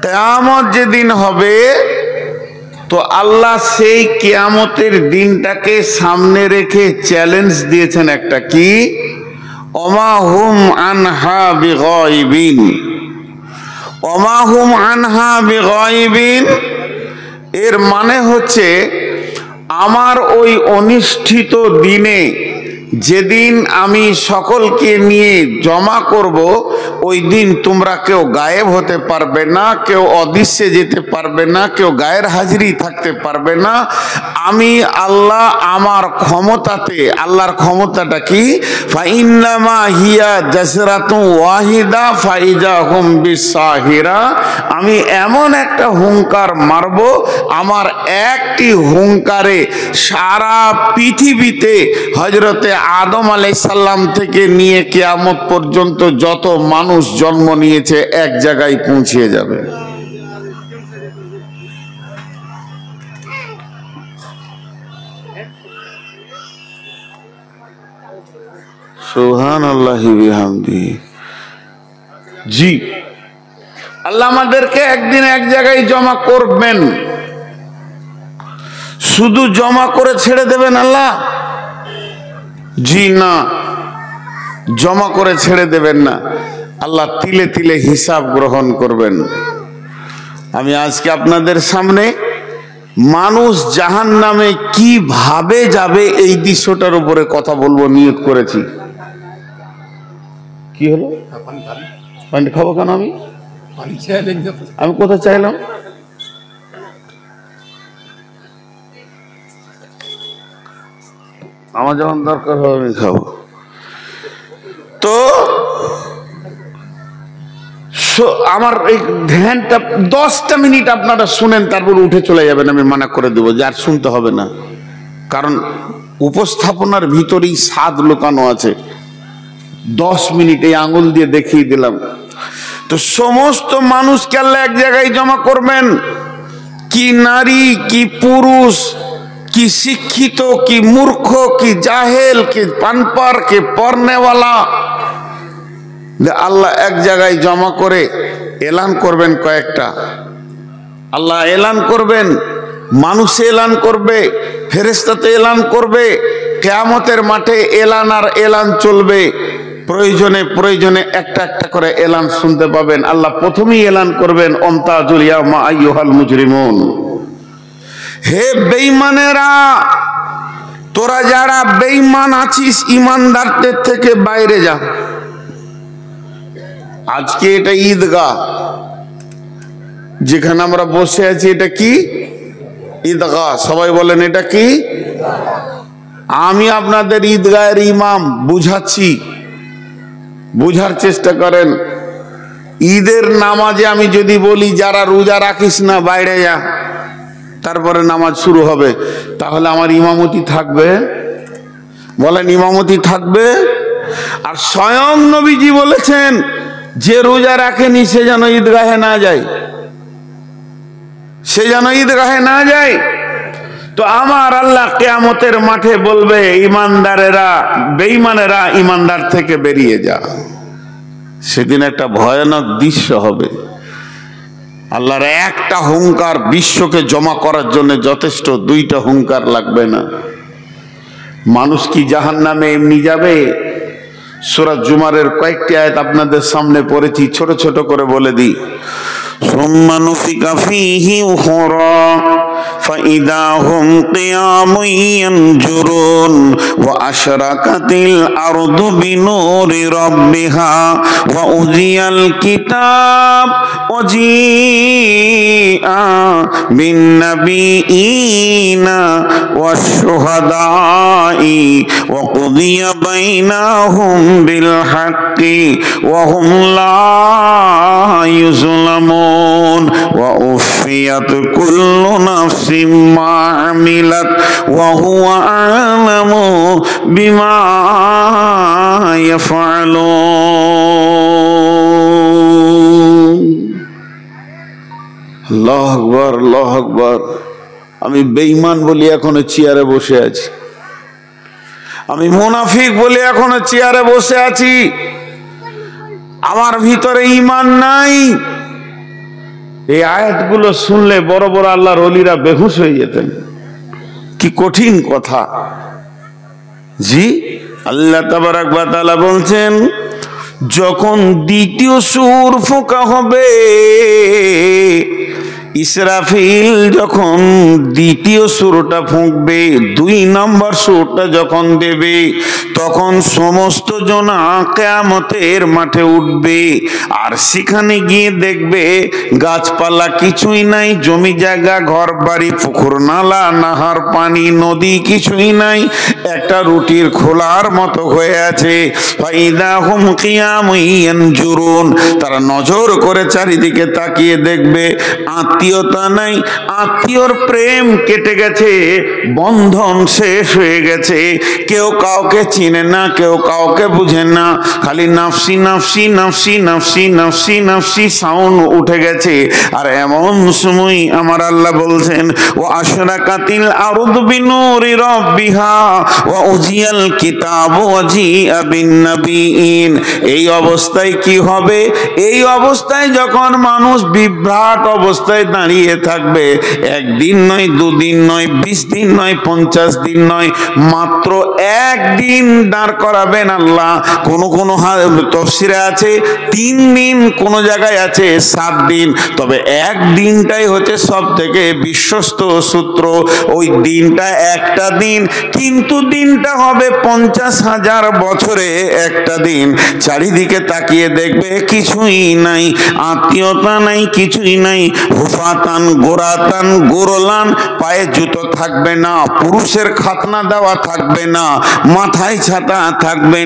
কিয়ামত যেদিন হবে তো আল্লাহ সেই কিয়ামতের দিনটাকে সামনে রেখে চ্যালেঞ্জ দিয়েছেন একটা, কি? ওমা হুম আনহা বিগাইবিন। ওমা হুম আনহা বিগাইবিন এর মানে হচ্ছে আমার ওই অনুষ্ঠিত দিনে যেদিন আমি সকলকে নিয়ে জমা করব, ওই দিন তোমরা কেউ গায়েব হতে পারবে না, কেউ অদৃশ্যে যেতে পারবে না, কেউ গায়ের হাজিরি থাকতে পারবে না। আমি আল্লাহ আমার ক্ষমতাতে, আল্লাহর ক্ষমতাটা কি? ফাইন্নামা হিয়া জাসরাতু ওয়াহিদা ফাইজা হুম বিসাহিরা। আমি এমন একটা হুঙ্কার মারব, আমার একটি হুঙ্কারে সারা পৃথিবীতে হযরতে আদম আলাইহিস সালাম থেকে নিয়ে কিয়ামত পর্যন্ত যত মানুষ জন্ম নিয়েছে এক জায়গায় পৌঁছে যাবে। সুবহানাল্লাহি বিহামদি। জি, আল্লাহ আমাদেরকে একদিন এক জায়গায় জমা করবেন। শুধু জমা করে ছেড়ে দেবেন আল্লাহ? জি না, জমা করে ছেড়ে দেবেন না, আল্লাহ তিলে তিলে হিসাব গ্রহণ করবেন। আমি আজকে আপনাদের সামনে মানুষ জাহান্নামে কিভাবে যাবে এই দৃশ্যটার উপরে কথা বলবো নিয়ত করেছি। কি হলো? পানি খাবো কেন? আমি কোথায় চাইলাম? আমার যখন দরকার হবে আমি খাবো। তো আমার এই ধ্যানটা 10টা মিনিট আপনারা শুনেন, তারপর উঠে চলে যাবেন, আমি মানা করে দেবো যে আর শুনতে হবে না, কারণ উপস্থাপনার ভিতরেই স্বাদ লুকানো আছে। 10 মিনিট এই আঙুল দিয়ে দেখিয়ে দিলাম। তো সমস্ত মানুষকে আল্লাহ এক জায়গায় জমা করবেন, কি নারী কি পুরুষ, কি শিক্ষিত কি মূর্খ, কি জাহেল কি পানপার কি পড়নেওয়ালা, আল্লাহ এক জায়গায় জমা করে এলান করবেন কয়েকটা। আল্লাহ এলান করবেন, মানুষে এলান করবে, ফেরেশতাতে এলান করবে, কিয়ামতের মাঠে এলান আর এলান চলবে। প্রয়োজনে প্রয়োজনে একটা একটা করে এলান শুনতে পাবেন। আল্লাহ প্রথমেই এলান করবেন, অমতাজুল ইয়াউমা আইয়ুহাল মুজরিমুন। হে বেঈমানেরা, তোরা যারা বেঈমান আছিস ইমানদারদের থেকে বাইরে যা। আজকে এটা ঈদগাহ, যেখানে আমরা বসে আছি এটা কি? ঈদগাহ। সবাই বলেন এটা কি? আমি আপনাদের ঈদগাহের ইমাম, বুঝাচ্ছি, বুঝার চেষ্টা করেন। ঈদের নামাজে আমি যদি বলি যারা রোজা রাখিস না বাইরে যা, তারপরে নামাজ শুরু হবে, তাহলে আমার ইমামতি থাকবে? বলেন ইমামতি থাকবে? আর স্বয়ং নবীজি বলেছেন যে রোজা রাখেনি সে যেন ঈদগাহে না যায়, সে যেন ঈদগাহে না যায়। তো আমার আল্লাহ কিয়ামতের মাঠে বলবে, ইমানদারেরা বেঈমানেরা ইমানদার থেকে বেরিয়ে যা। সেদিন একটা ভয়ানক দৃশ্য হবে। আল্লাহর একটা হুঙ্কার বিশ্বকে জমা করার জন্য যথেষ্ট, 2টা হুঙ্কার লাগবে না। মানুষ কি জাহান্নামে এমনি যাবে? সূরা জুমারের কয়েকটি আয়াত আপনাদের সামনে পড়েছি, ছোট ছোট করে বলে দিই। সুম্মা নুফিকা ফীহি উখরা ফাইদা হুম কিয়ামুন ইয়ানজুরুন ওয়া আশরাকাতিল আরদু বিনূরি রাব্বিহা ওয়া উযিয়াল কিতাব ওয়া জিআ বিন নাবিয়িনা ওয়াশ শুহাদাই ওয়া কুদিয়া বাইনাহুম বিল হাক্কি ওয়া হুম লা ইউযলামুন ওয়া উফিয়াত কুল্লু নাফসিন মা আমিলাত ওয়া হুয়া আ'লামু বিমা ইয়াফআলুন। আল্লাহু আকবার, আল্লাহু আকবার। আমি বেঈমান বলি এখনো চেয়ারে বসে আছি, আমি মুনাফিক বলে এখনো চেয়ারে বসে আছি, আমার ভিতরে ঈমান নাই। এই আয়াতগুলো শুনলে বড় বড় আল্লাহর ওলিরা বেহুশ হয়ে যেতেন। কি কঠিন কথা। জি, আল্লাহ তাবারাক ওয়া তাআলা বলছেন, যখন দ্বিতীয় সূর ফোঁকা হবে, ইসরাফিল যখন দ্বিতীয় সূরটা ফুঁকবে, 2 নম্বর সূরটা যখন দেবে, তখন সমস্ত জনা কিয়ামতের মাঠে উঠবে। আর সেখানে গিয়ে দেখবে গাছপালা কিছুই নাই, জমি জায়গা ঘর বাড়ি পুকুর নালা নাহার পানি নদী কিছুই নাই, একটা রুটির খোলার মতো হয়ে আছে। ফাইদা হুম কিয়ামুন ইয়ানজুরুন, তারা নজর করে চারিদিকে তাকিয়ে দেখবে আত্মীয়তা নাই, আত্মীয়র প্রেম কেটে গেছে, বন্ধন শেষ হয়ে গেছে, কেউ কাউকে চিনে না, কেউ কাউকে বুঝে না, খালি নাফসি নাফসি নাফসি নাফসি নাফসি নাফসি সাউন্ড উঠে গেছে। আর এমন সময় আমার আল্লাহ বলছেন, ও আশরাকাতিল আরদু বিনুরি রাব্বিহা ওয়া উজিয়াল কিতাবু ওয়া জিআ বিন নাবিয়িন। এই অবস্থায় কি হবে? এই অবস্থায় যখন মানুষ বিভ্রাট অবস্থায় দাঁড়িয়ে থাকবে, 1 দিন নয়, 2 দিন নয়, 20 দিন নয়, 50 দিন নয়, মাত্র 1 দিন দাঁড় করাবেন আল্লাহ। কোন কোন তাফসীরে আছে 3 দিন, কোন জায়গায় আছে 7 দিন, তবে 1 দিনটাই হচ্ছে সব থেকে বিশ্বস্ত সূত্র। ওই দিনটা একটা দিন, কিন্তু দিনটা হবে 50,000 বছরে একটা দিন। চারিদিকে তাকিয়ে দেখবে কিছুই নাই, আত্মীয়তা নাই, কিছুই নাই। হুফাতান গোরাতান গোরলান, পায়ে জুতো থাকবে না, পুরুষের খাতনা দেওয়া থাকবে না, মাথায় ছাতা থাকবে না।